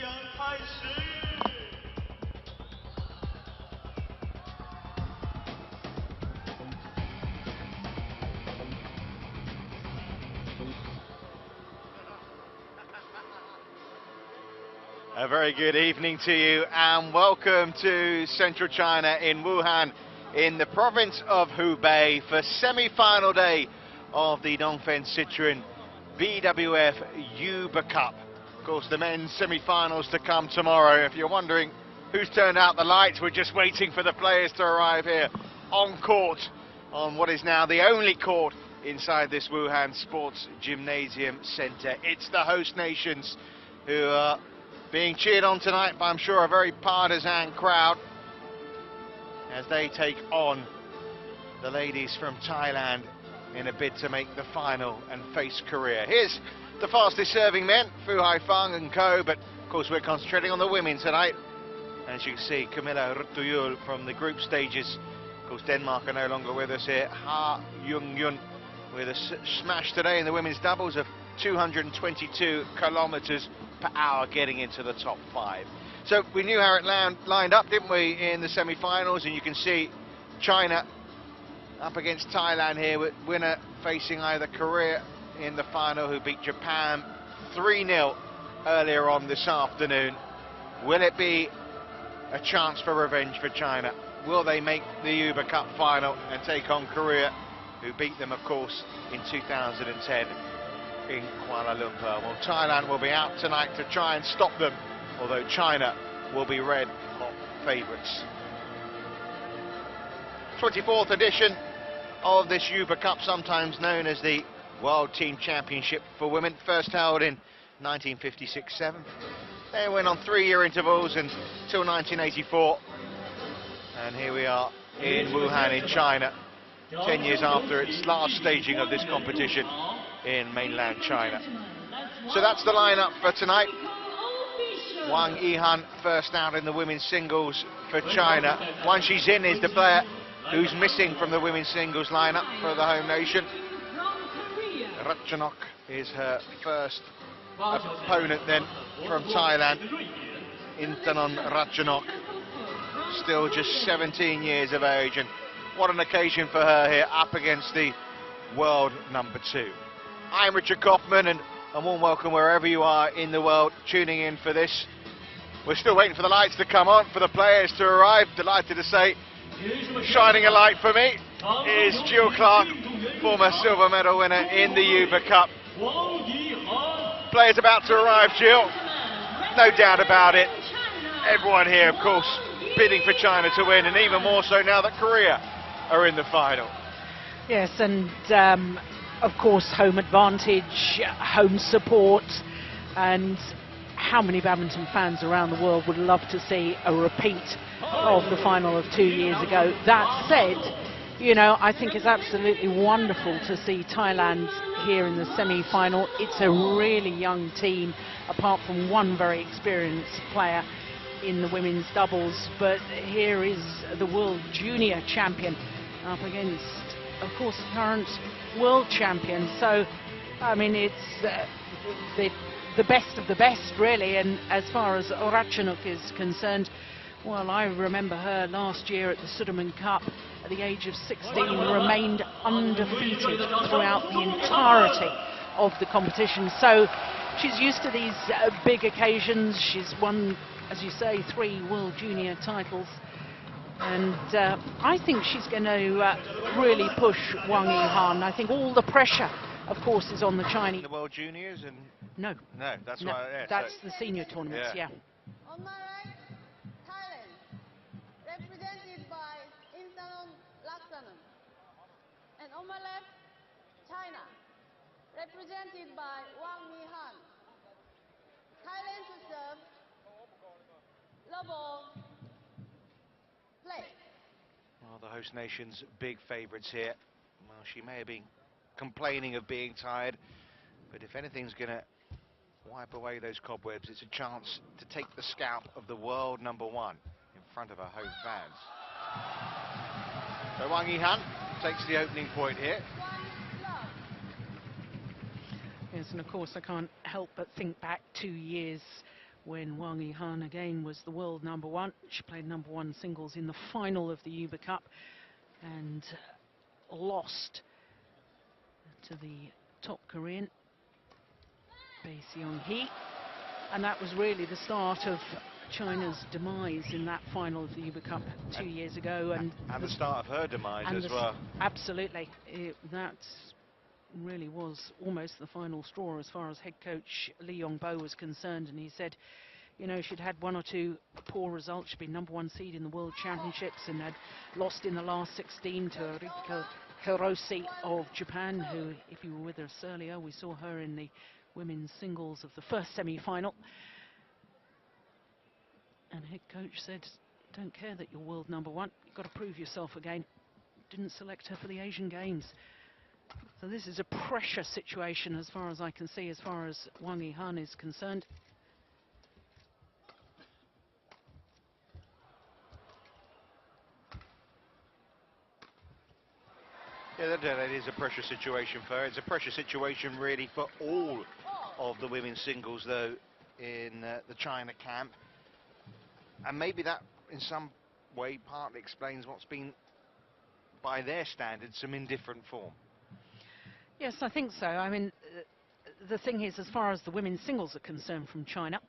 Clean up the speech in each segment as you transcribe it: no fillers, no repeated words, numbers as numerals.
A very good evening to you and welcome to Central China in Wuhan in the province of Hubei for semi-final day of the Dongfeng Sichuan BWF Uber Cup. Of course, the men's semi-finals to come tomorrow. If you're wondering who's turned out the lights, we're just waiting for the players to arrive here on court, on what is now the only court inside this Wuhan Sports Gymnasium Center. It's the host nations who are being cheered on tonight by, I'm sure, a very partisan crowd as they take on the ladies from Thailand in a bid to make the final and face Korea. Here's the fastest serving men, Fu Haifeng and co, but of course we're concentrating on the women tonight. As you can see, Camilla Rutuyul from the group stages. Of course, Denmark are no longer with us here. Ha Jung-yun with a smash today in the women's doubles of 222 kilometers per hour, getting into the top 5. So we knew how it lined up, didn't we, in the semi-finals, and you can see China up against Thailand here, with winner facing either Korea in the final, who beat Japan 3-0 earlier on this afternoon. Will it be a chance for revenge for China? Will they make the Uber Cup final and take on Korea, who beat them, of course, in 2010 in Kuala Lumpur? Well, Thailand will be out tonight to try and stop them, although China will be red hot favourites. 24th edition of this Uber Cup, sometimes known as the World Team Championship for Women, first held in 1956-7. They went on 3-year intervals until 1984. And here we are in Wuhan in China, 10 years after its last staging of this competition in mainland China. So that's the lineup for tonight. Wang Yihan first out in the women's singles for China. Wang Shizhen is the player who's missing from the women's singles lineup for the home nation. Ratchanok is her first opponent then from Thailand. Intanon Ratchanok, still just 17 years of age, and what an occasion for her here up against the world number 2. I'm Richard Kaufman, and a warm welcome wherever you are in the world tuning in for this. We're still waiting for the lights to come on, for the players to arrive. Delighted to say, shining a light for me is Jill Clark, former silver medal winner in the Uber Cup. Players about to arrive, Jill. No doubt about it. Everyone here, of course, bidding for China to win, and even more so now that Korea are in the final. Yes, and of course, home advantage, home support, and how many badminton fans around the world would love to see a repeat of the final of 2 years ago. That said, you know, I think it's absolutely wonderful to see Thailand here in the semi-final. It's a really young team, apart from one very experienced player in the women's doubles, but here is the world junior champion up against, of course, the current world champion. So, I mean, it's the best of the best, really. And as far as Ratchanok is concerned, well, I remember her last year at the Sudirman Cup at the age of 16, remained undefeated throughout the entirety of the competition. So she's used to these big occasions. She's won, as you say, 3 world junior titles. And I think she's going to really push Wang Yihan. I think all the pressure, of course, is on the Chinese. The World Juniors and no, that's no, why. Yeah, that's so the senior tournaments. Yeah. On my right, Thailand, represented by Intanon Ratchanok. And on my left, China, represented by Wang Yihan. Thailand to serve. Level. Play. Well, the host nation's big favourites here. Well, she may have been complaining of being tired, but if anything's going to wipe away those cobwebs, it's a chance to take the scalp of the world number 1 in front of her home fans. So Wang Yihan takes the opening point here. Yes, and of course I can't help but think back 2 years when Wang Yihan again was the world #1. She played #1 singles in the final of the Uber Cup and lost to the top Korean, Bae Seong-hee. And that was really the start of China's demise in that final of the Uber Cup 2 years ago. And the start of her demise as well. Absolutely. That really was almost the final straw as far as head coach Lee Yong-bo was concerned. And he said, you know, she'd had 1 or 2 poor results. She'd been #1 seed in the World Championships and had lost in the last 16 to Rika Hirose of Japan, who, if you were with us earlier, we saw her in the women's singles of the first semi-final. And head coach said, don't care that you're world #1, you've got to prove yourself again. Didn't select her for the Asian Games. So this is a pressure situation as far as I can see, as far as Wang Yihan is concerned. Yeah, that is a pressure situation for her. It's a pressure situation really for all of the women's singles, though, in the China camp. And maybe that, in some way, partly explains what's been, by their standards, some indifferent form. Yes, I think so. I mean, the thing is, as far as the women's singles are concerned from China,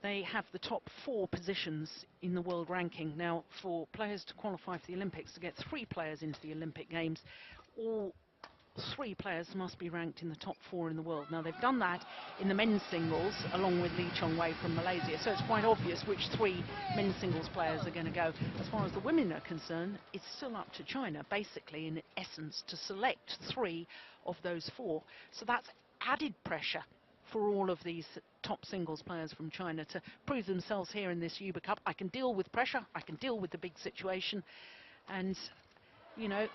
they have the top 4 positions in the world ranking. Now, for players to qualify for the Olympics, to get 3 players into the Olympic Games, all 3 players must be ranked in the top 4 in the world. Now, they've done that in the men's singles, along with Lee Chong-wei from Malaysia, so it's quite obvious which 3 men's singles players are going to go. As far as the women are concerned, it's still up to China, basically, in essence, to select 3 of those 4. So that's added pressure for all of these top singles players from China to prove themselves here in this Uber Cup. I can deal with pressure, I can deal with the big situation, and, you know...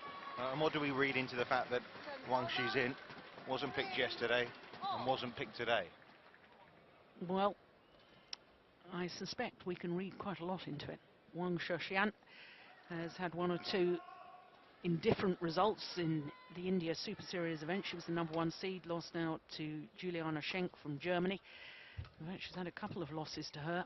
and what do we read into the fact that Wang Shizhen wasn't picked yesterday and wasn't picked today? Well, I suspect we can read quite a lot into it. Wang Shizhen has had 1 or 2 indifferent results in the India Super Series event. She was the #1 seed, lost out to Juliana Schenk from Germany. She's had a couple of losses to her.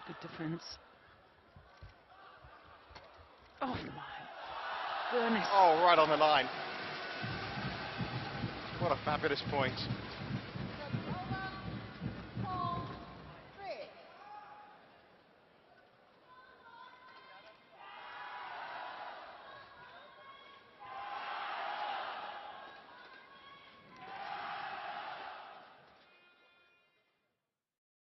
Good defense. Oh my goodness. Oh, right on the line. What a fabulous point.